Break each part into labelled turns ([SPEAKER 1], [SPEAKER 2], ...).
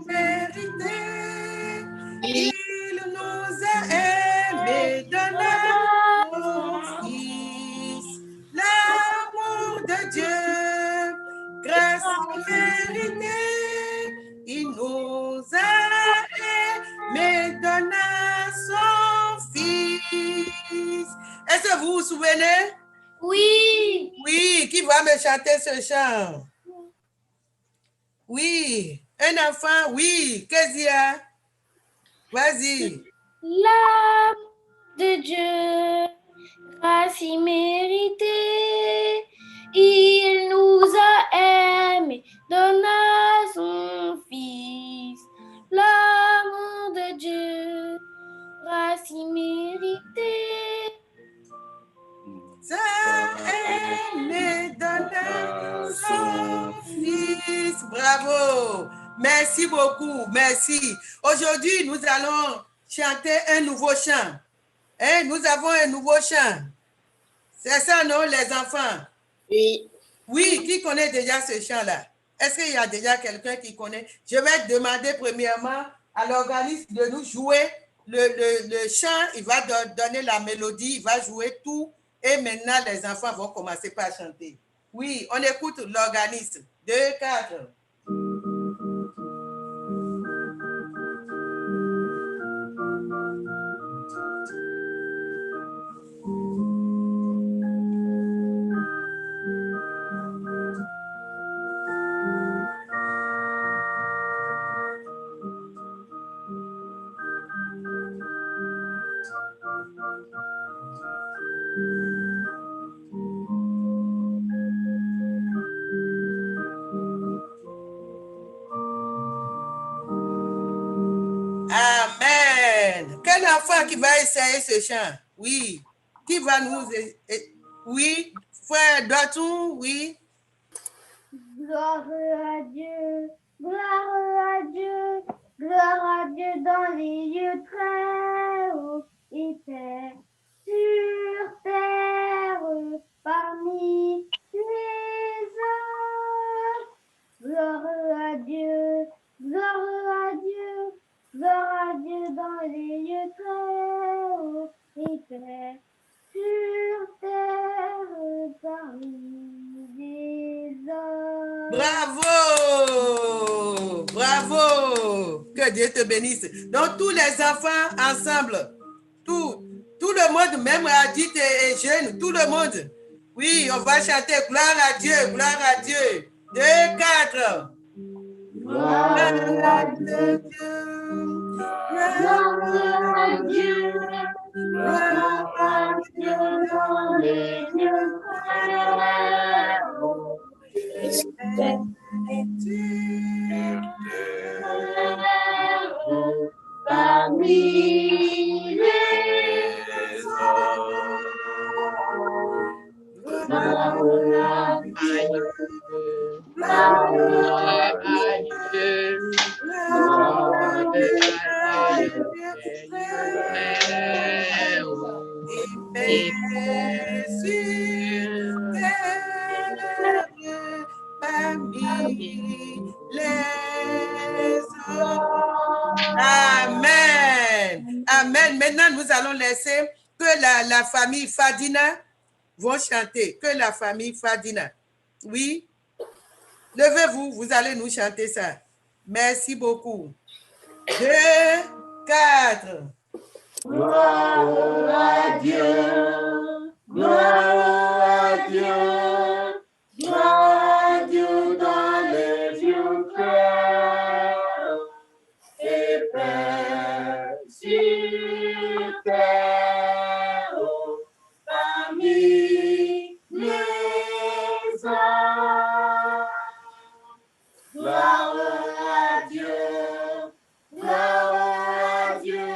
[SPEAKER 1] vérité, il nous a aimés, donna son Fils. L'amour de Dieu, grâce vérité, il nous a aimés, donna son Fils. Est-ce que vous vous souvenez?
[SPEAKER 2] Oui.
[SPEAKER 1] Oui, qui va me chanter ce chant? Oui, un enfant, oui, qu'est-ce qu'il y a? Vas-y.
[SPEAKER 2] L'amour de Dieu, grâce imméritée, il nous a aimés, donna son Fils. L'amour de Dieu, grâce imméritée.
[SPEAKER 1] Ça aimé, donna son Fils. Bravo. Merci beaucoup, merci. Aujourd'hui, nous allons chanter un nouveau chant. Hein? Nous avons un nouveau chant. C'est ça, non, les enfants?
[SPEAKER 2] Oui.
[SPEAKER 1] Oui, qui connaît déjà ce chant-là? Est-ce qu'il y a déjà quelqu'un qui connaît? Je vais demander premièrement à l'organisme de nous jouer le chant. Il va donner la mélodie, il va jouer tout. Et maintenant, les enfants vont commencer par chanter. Oui, on écoute l'organisme. 2, 4. Amen. Quel enfant qui va essayer ce chant? Oui. Qui va nous... Oui. Frère Dotou, oui.
[SPEAKER 2] Gloire à Dieu, gloire à Dieu, gloire à Dieu dans les lieux très hauts et paix sur terre parmi les hommes. Gloire à Dieu, gloire à Dieu, gloire à Dieu dans les lieux très hauts et paix sur terre parmi les hommes.
[SPEAKER 1] Bravo! Bravo! Que Dieu te bénisse. Donc, tous les enfants ensemble, tout le monde, même adulte et jeune, tout le monde. Oui, on va chanter gloire à Dieu, gloire à Dieu. 2, 4. Gloire à Dieu. Gloire à Dieu. Gloire à Dieu dans les lieux très hauts. Parmi les hommes. Gloire à Dieu. Gloire à Dieu. Gloire à Dieu. Et paix sur terre parmi les hommes. Amen. Amen. Maintenant, nous allons laisser que la famille Fadina vont chanter. Que la famille Fadina. Oui. Levez-vous, vous allez nous chanter ça. Merci beaucoup. 2, 4. Gloire à Dieu, gloire à Dieu, gloire à Dieu dans les lieux clairs et paix sur terre parmi les hommes. Gloire à Dieu, gloire à Dieu.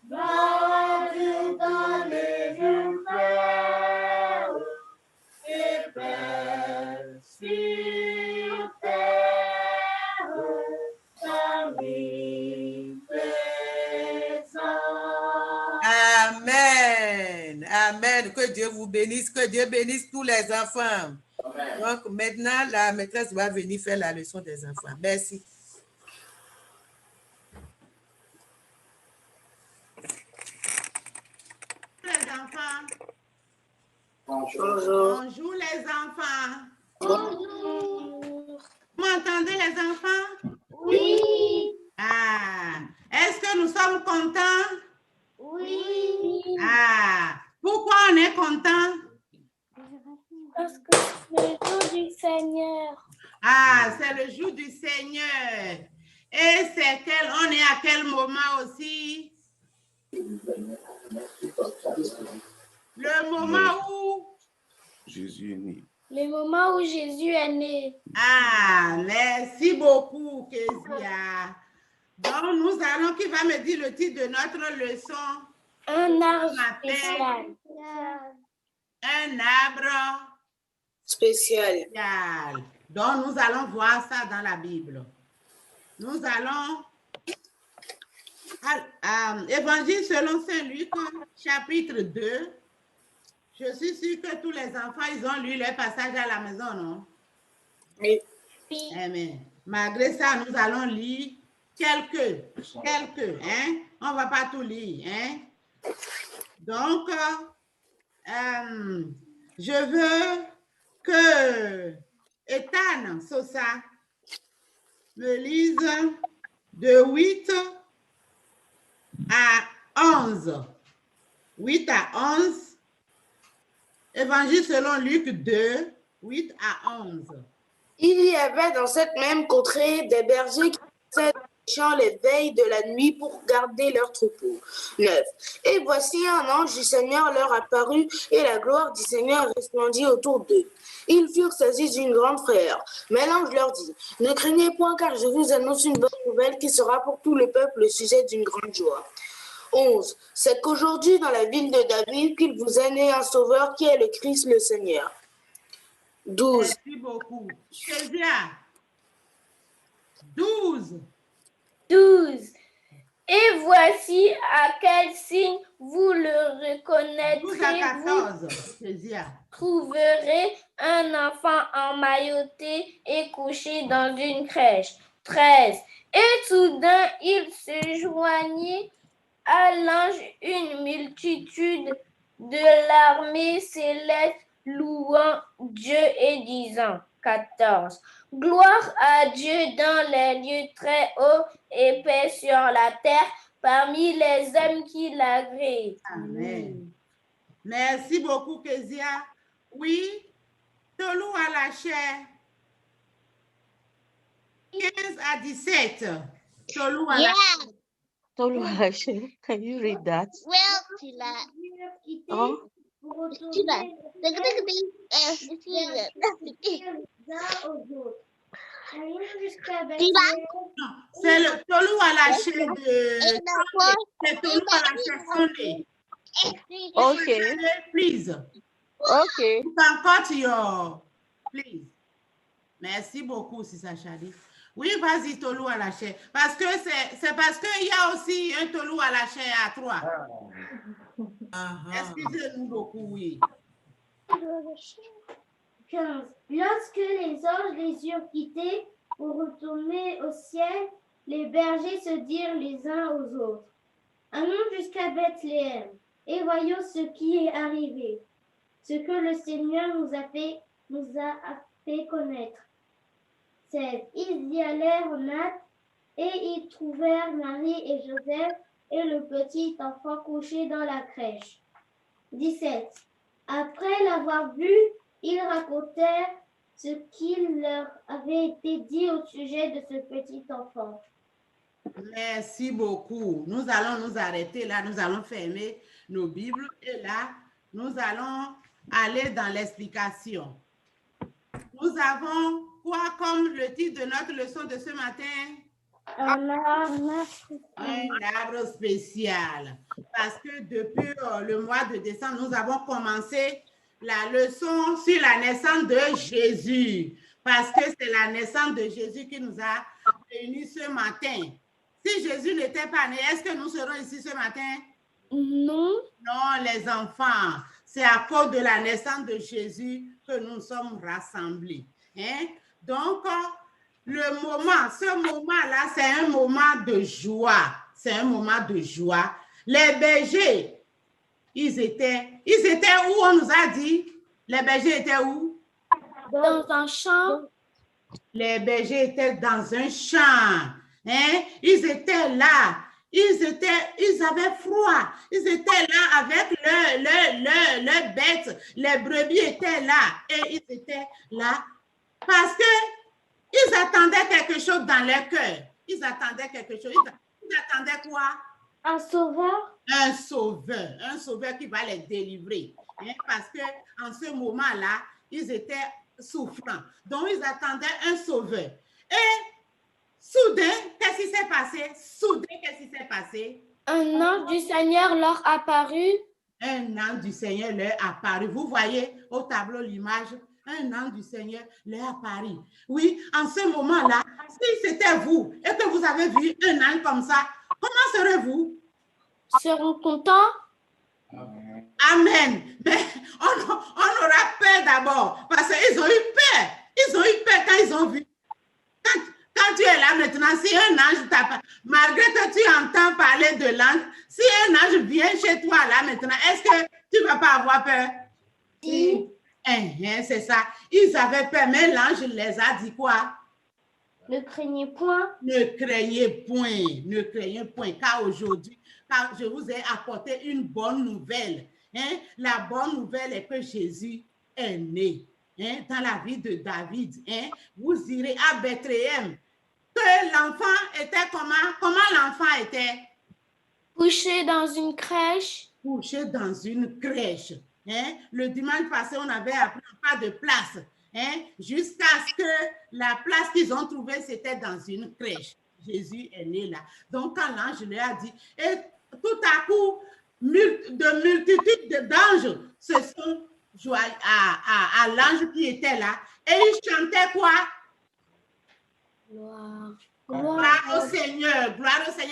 [SPEAKER 1] Gloire à Dieu dans les lieux clairs et paix sur terre parmi les hommes. Amen. Amen. Que Dieu vous bénisse. Que Dieu bénisse tous les enfants. Amen. Donc maintenant, la maîtresse va venir faire la leçon des enfants. Merci.
[SPEAKER 3] Bonjour.
[SPEAKER 4] Bonjour les enfants.
[SPEAKER 2] Bonjour.
[SPEAKER 4] Vous m'entendez les enfants?
[SPEAKER 2] Oui.
[SPEAKER 4] Ah, est-ce que nous sommes contents?
[SPEAKER 2] Oui.
[SPEAKER 4] Ah, pourquoi on est content?
[SPEAKER 2] Parce que c'est le jour du Seigneur.
[SPEAKER 4] Ah, c'est le jour du Seigneur. Et c'est on est à quel moment aussi? Le moment où?
[SPEAKER 3] Jésus est né.
[SPEAKER 2] Le moment où Jésus est né.
[SPEAKER 4] Ah, merci beaucoup, Kezia. Donc, nous allons, qui va me dire le titre de notre leçon?
[SPEAKER 2] Un arbre
[SPEAKER 4] matin.
[SPEAKER 2] spécial.
[SPEAKER 4] Un arbre
[SPEAKER 3] Spécial.
[SPEAKER 4] spécial. Donc, nous allons voir ça dans la Bible. Nous allons Évangile selon Saint Luc, chapitre 2. Je suis sûre que tous les enfants, ils ont lu les passages à la maison, non?
[SPEAKER 3] Oui.
[SPEAKER 4] Amen. Malgré ça, nous allons lire quelques, hein? On ne va pas tout lire, hein? Donc, je veux que Ethan Sosa me lise de 8 à 11. 8 à 11. Évangile selon Luc 2, 8 à 11.
[SPEAKER 3] Il y avait dans cette même contrée des bergers qui passaient dans les champs les veilles de la nuit pour garder leurs troupeaux. 9. Et voici un ange du Seigneur leur apparut et la gloire du Seigneur resplendit autour d'eux. Ils furent saisis d'une grande frayeur. Mais l'ange leur dit, ne craignez point car je vous annonce une bonne nouvelle qui sera pour tout le peuple le sujet d'une grande joie. 11. C'est qu'aujourd'hui dans la ville de David qu'il vous est né un sauveur qui est le Christ le Seigneur. 12.
[SPEAKER 4] Merci beaucoup. Kezia. 12.
[SPEAKER 2] 12. Et voici à quel signe vous le
[SPEAKER 4] 12 à
[SPEAKER 2] reconnaîtrez.
[SPEAKER 4] 14. Kezia.
[SPEAKER 2] Trouverez un enfant emmailloté et couché dans une crèche. 13. Et soudain, il se joignit à l'ange une multitude de l'armée céleste louant Dieu et disant. 14. Gloire à Dieu dans les lieux très hauts et paix sur la terre parmi les hommes qui l'agréent.
[SPEAKER 4] Amen. Merci beaucoup, Kezia. Oui, Tolou à la chair. 15 à 17. Tolou à la chair.
[SPEAKER 5] Toluache, can you read that?
[SPEAKER 2] Well, Tila.
[SPEAKER 5] Oh.
[SPEAKER 2] Tila.
[SPEAKER 4] C'est le Tolou à la chair de... C'est Tolou à la chair Sunday.
[SPEAKER 5] Okay.
[SPEAKER 4] Please.
[SPEAKER 5] Okay.
[SPEAKER 4] You can cut your... Please. Merci beaucoup, Sissa Chali. Oui, vas-y, Tolou à la chair. Parce que c'est parce qu'il y a aussi un Tolou à la chair à 3. Excusez-nous beaucoup, oui.
[SPEAKER 2] 15. Lorsque les anges les eurent quittés pour retourner au ciel, les bergers se dirent les uns aux autres. Allons jusqu'à Bethléem et voyons ce qui est arrivé, ce que le Seigneur nous a fait connaître. 16. Ils y allèrent en hâte et ils trouvèrent Marie et Joseph et le petit enfant couché dans la crèche. 17. Après l'avoir vu, ils racontèrent ce qu'il leur avait été dit au sujet de ce petit enfant.
[SPEAKER 4] Merci beaucoup. Nous allons nous arrêter là. Nous allons fermer nos Bibles et là, nous allons aller dans l'explication. Nous avons quoi comme le titre de notre leçon de ce matin?
[SPEAKER 2] Un
[SPEAKER 4] arbre spécial. Parce que depuis le mois de décembre, nous avons commencé la leçon sur la naissance de Jésus. Parce que c'est la naissance de Jésus qui nous a réunis ce matin. Si Jésus n'était pas né, est-ce que nous serons ici ce matin?
[SPEAKER 2] Non.
[SPEAKER 4] Non, les enfants. C'est à cause de la naissance de Jésus que nous sommes rassemblés. Hein? Donc, ce moment-là, c'est un moment de joie. C'est un moment de joie. Les bergers, Ils étaient où, on nous a dit? Les bergers étaient où?
[SPEAKER 2] Dans un champ.
[SPEAKER 4] Les bergers étaient dans un champ. Hein? Ils étaient là. Ils avaient froid. Ils étaient là avec leurs bêtes. Les brebis étaient là. Et ils étaient là parce qu'ils attendaient quelque chose dans leur cœur. Ils attendaient quelque chose. Ils attendaient quoi?
[SPEAKER 2] Un sauveur.
[SPEAKER 4] Un sauveur qui va les délivrer. Hein? Parce qu'en ce moment-là, ils étaient souffrants. Donc, ils attendaient un sauveur. Et soudain, qu'est-ce qui s'est passé?
[SPEAKER 2] Un ange du Seigneur leur apparut.
[SPEAKER 4] Un ange du Seigneur leur apparut. Vous voyez au tableau l'image, un ange du Seigneur leur apparut. Oui, en ce moment-là, si c'était vous et que vous avez vu un ange comme ça, comment serez-vous?
[SPEAKER 2] Seront contents.
[SPEAKER 4] Amen. Mais on aura peur d'abord parce qu'ils ont eu peur. Ils ont eu peur quand ils ont vu. Quand tu es là maintenant, si un ange t'appelle, malgré que tu entends parler de l'ange, si un ange vient chez toi là maintenant, est-ce que tu ne vas pas avoir peur?
[SPEAKER 2] Si.
[SPEAKER 4] C'est ça. Ils avaient peur, mais l'ange les a dit quoi?
[SPEAKER 2] Ne craignez point.
[SPEAKER 4] Ne craignez point, car aujourd'hui, je vous ai apporté une bonne nouvelle. Hein? La bonne nouvelle est que Jésus est né. Hein? Dans la vie de David, hein? Vous irez à Bethléem. Que l'enfant était comment? Comment l'enfant était?
[SPEAKER 2] Couché dans une crèche.
[SPEAKER 4] Couché dans une crèche. Hein? Le dimanche passé, on avait appris pas de place. Hein? Jusqu'à ce que la place qu'ils ont trouvée, c'était dans une crèche. Jésus est né là. Donc, quand l'ange lui a dit, et tout à coup, de multitudes d'anges se sont joints à l'ange qui était là. Et ils chantaient quoi? Gloire au Seigneur,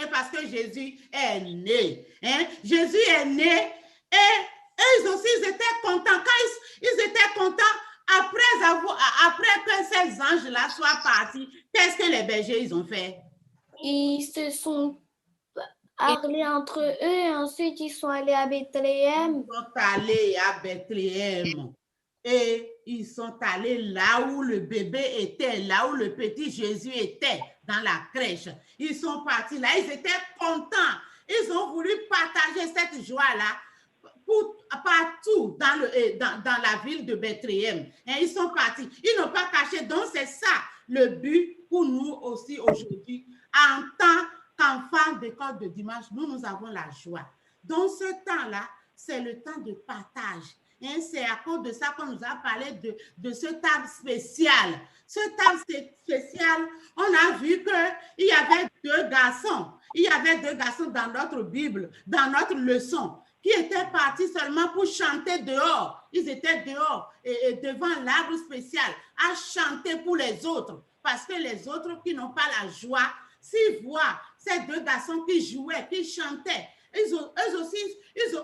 [SPEAKER 4] parce que Jésus est né. Hein? Jésus est né et eux aussi, ils étaient contents. Quand ils étaient contents, après que ces anges-là soient partis, qu'est-ce que les bergers ils ont fait?
[SPEAKER 2] Ils se sont parlé entre eux et ensuite ils sont allés à Bethléem.
[SPEAKER 4] Ils sont allés à Bethléem et ils sont allés là où le bébé était, là où le petit Jésus était, dans la crèche. Ils sont partis là, ils étaient contents. Ils ont voulu partager cette joie-là partout dans la ville de Bethléem. Et ils sont partis. Ils n'ont pas caché. Donc, c'est ça le but pour nous aussi aujourd'hui. En tant qu'enfants d'école de dimanche, nous avons la joie. Donc, ce temps-là, c'est le temps de partage. Et c'est à cause de ça qu'on nous a parlé de ce table spécial. Ce table spécial, on a vu qu'il y avait deux garçons. Il y avait deux garçons dans notre Bible, dans notre leçon, qui étaient partis seulement pour chanter dehors. Ils étaient dehors et devant l'arbre spécial à chanter pour les autres. Parce que les autres qui n'ont pas la joie, s'ils voient ces deux garçons qui jouaient, qui chantaient, eux aussi, ils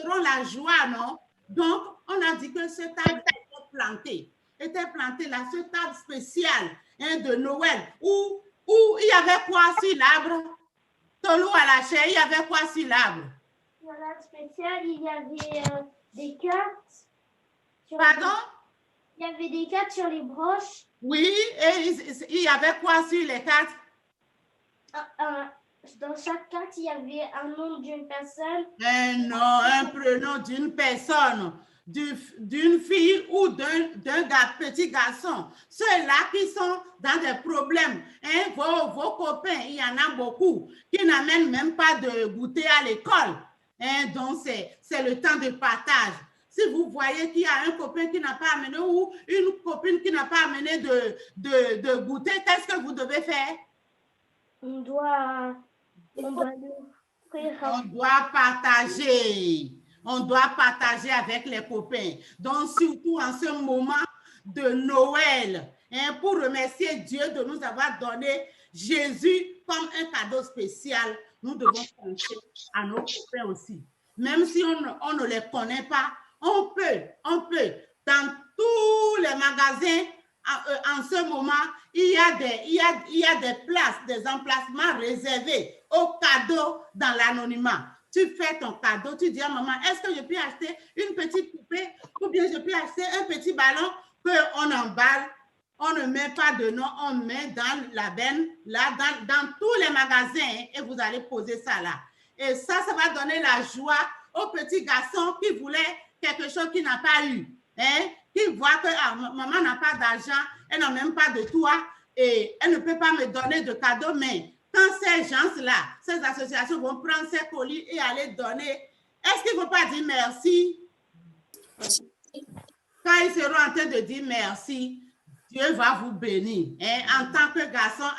[SPEAKER 4] auront la joie, non? Donc, on a dit que ce table était planté là, ce table spécial de Noël, où il y avait quoi sur l'arbre? Tolou à la chair, il y avait quoi sur l'arbre?
[SPEAKER 2] Dans la spéciale, il y avait des cartes.
[SPEAKER 4] Pardon?
[SPEAKER 2] Il y avait des cartes sur les broches.
[SPEAKER 4] Oui, et il y avait quoi sur les cartes?
[SPEAKER 2] Dans chaque carte, il y avait un nom d'une personne.
[SPEAKER 4] Un nom, un prénom d'une personne, d'une fille ou d'un petit garçon. Ceux-là qui sont dans des problèmes, hein, vos copains, il y en a beaucoup qui n'amènent même pas de goûter à l'école. Hein, donc, c'est le temps de partage. Si vous voyez qu'il y a un copain qui n'a pas amené ou une copine qui n'a pas amené de goûter, qu'est-ce que vous devez faire?
[SPEAKER 2] On doit
[SPEAKER 4] partager. On doit partager avec les copains. Donc, surtout en ce moment de Noël, hein, pour remercier Dieu de nous avoir donné Jésus comme un cadeau spécial, nous devons penser à nos copains aussi. Même si on ne les connaît pas, on peut. Dans tous les magasins, en ce moment, il y a des places, des emplacements réservés aux cadeaux dans l'anonymat. tu fais ton cadeau, tu dis à maman, est-ce que je peux acheter une petite poupée ou bien je peux acheter un petit ballon qu'on emballe, on ne met pas de nom, on met dans la benne, là, dans tous les magasins, et vous allez poser ça là. Et ça va donner la joie aux petits garçons qui voulaient quelque chose qu'il n'a pas eu, hein, qui voient que maman n'a pas d'argent, elle n'a même pas de toit, et elle ne peut pas me donner de cadeaux, mais quand ces gens-là, ces associations vont prendre ces colis et aller donner, est-ce qu'il ne faut pas dire merci? Quand ils seront en train de dire merci, Dieu va vous bénir. Hein? En tant que garçon,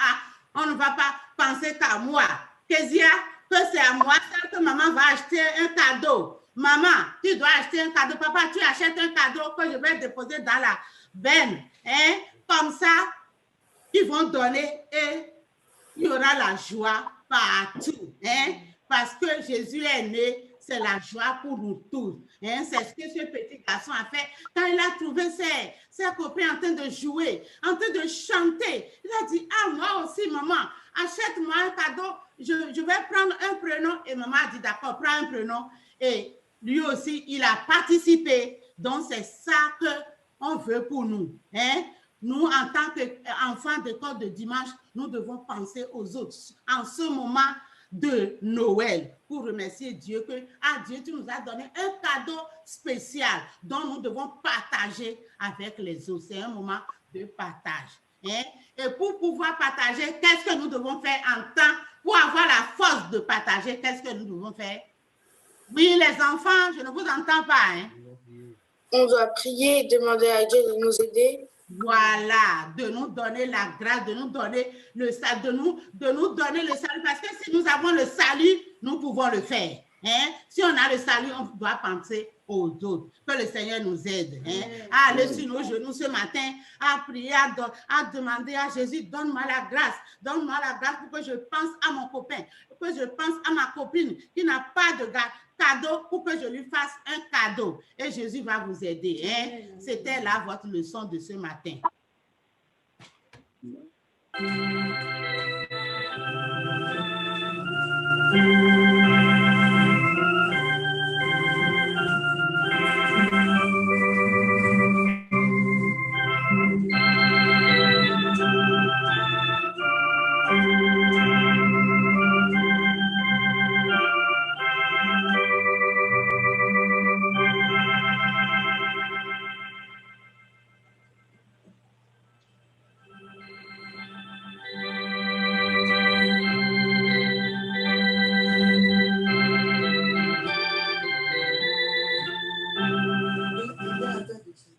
[SPEAKER 4] on ne va pas penser qu'à moi. Kezia, que c'est à moi que maman va acheter un cadeau. Maman, tu dois acheter un cadeau. Papa, tu achètes un cadeau que je vais déposer dans la benne. Hein? Comme ça, ils vont donner et il y aura la joie partout. Hein? Parce que Jésus est né, c'est la joie pour nous tous. Hein? C'est ce que ce petit garçon a fait. Quand il a trouvé ses copains en train de jouer, en train de chanter, il a dit, ah, moi aussi, maman, achète-moi un cadeau, je vais prendre un prénom. Et maman a dit, d'accord, prends un prénom. Et lui aussi, il a participé. Donc, c'est ça qu'on veut pour nous. Hein? Nous, en tant qu'enfants d'école de dimanche, nous devons penser aux autres en ce moment de Noël pour remercier Dieu que, Dieu, tu nous as donné un cadeau spécial dont nous devons partager avec les autres. C'est un moment de partage. Hein? Et pour pouvoir partager, qu'est-ce que nous devons faire en temps pour avoir la force de partager? Qu'est-ce que nous devons faire? Oui, les enfants, je ne vous entends pas. Hein?
[SPEAKER 3] On doit prier et demander à Dieu de nous aider.
[SPEAKER 4] Voilà, de nous donner la grâce, de nous donner le salut, de nous donner le salut. Parce que si nous avons le salut, nous pouvons le faire. Hein? Si on a le salut, on doit penser aux autres. Que le Seigneur nous aide. Hein? À aller sur nos genoux ce matin, à prier, à demander à Jésus, donne-moi la grâce. Donne-moi la grâce pour que je pense à mon copain, pour que je pense à ma copine qui n'a pas de cadeau, pour que je lui fasse un cadeau. Et Jésus va vous aider. Hein? C'était là votre leçon de ce matin.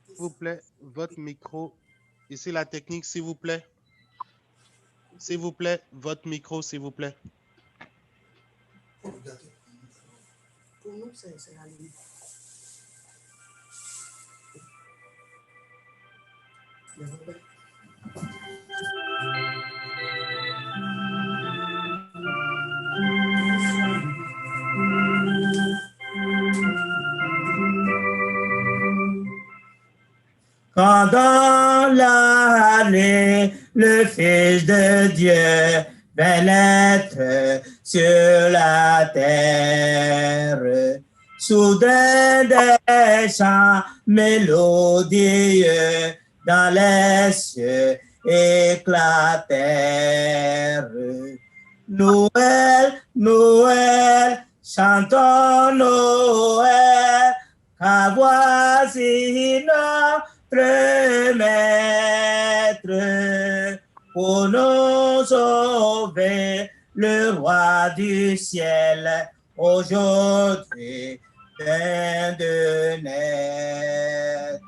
[SPEAKER 6] S'il vous plaît, votre micro. Ici la technique, s'il vous plaît. S'il vous plaît, votre micro, s'il vous plaît.
[SPEAKER 3] Pour nous, c'est la limite.
[SPEAKER 7] Quand dans l'année, le Fils de Dieu vint naître sur la terre, soudain des chants mélodieux dans les cieux éclatèrent. Noël, Noël, chantons Noël, car voici notre maître pour nous sauver, le roi du ciel aujourd'hui vient de naître.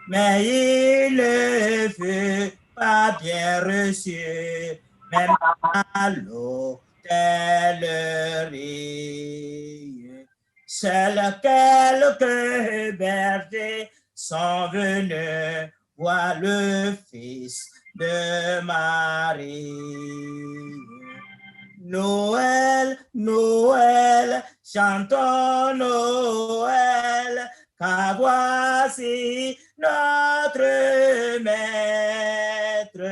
[SPEAKER 7] Mais il ne fut pas bien reçu, même à l'hôtellerie. Seuls quelques bergers sont venus voir le Fils de Marie. Noël, Noël, chantons Noël, car voici notre maître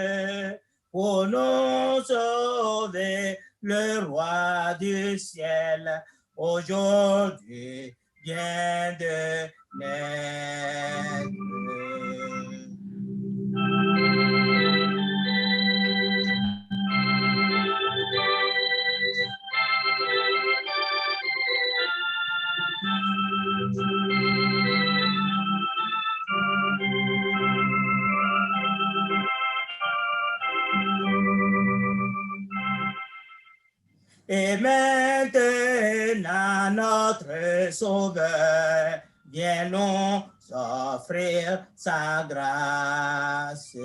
[SPEAKER 7] pour nous sauver, le roi du ciel, aujourd'hui vient de naître. Et maintenant notre Sauveur vient nous offrir sa grâce.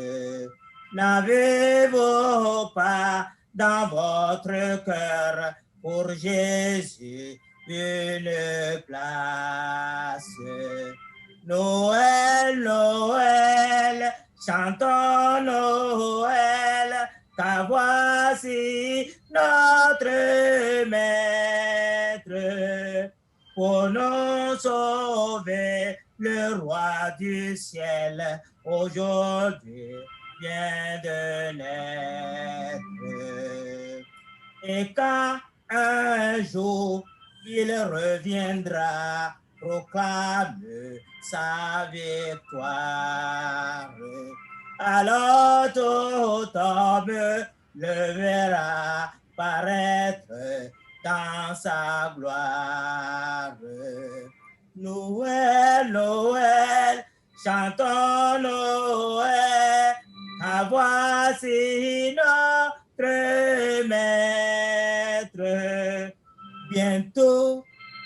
[SPEAKER 7] N'avez-vous pas dans votre cœur pour Jésus une place? Noël, Noël, chantons Noël, car voici notre Maître. Pour nous sauver, le roi du ciel, aujourd'hui vient de naître. Et quand un jour il reviendra, proclame sa victoire. Alors tout homme le verra paraître dans sa gloire. Noël, Noël, chantons Noël, car voici notre Maître. Bientôt,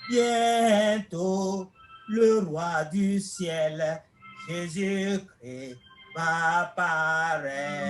[SPEAKER 7] bientôt, le roi du ciel, Jésus-Christ, va paraître.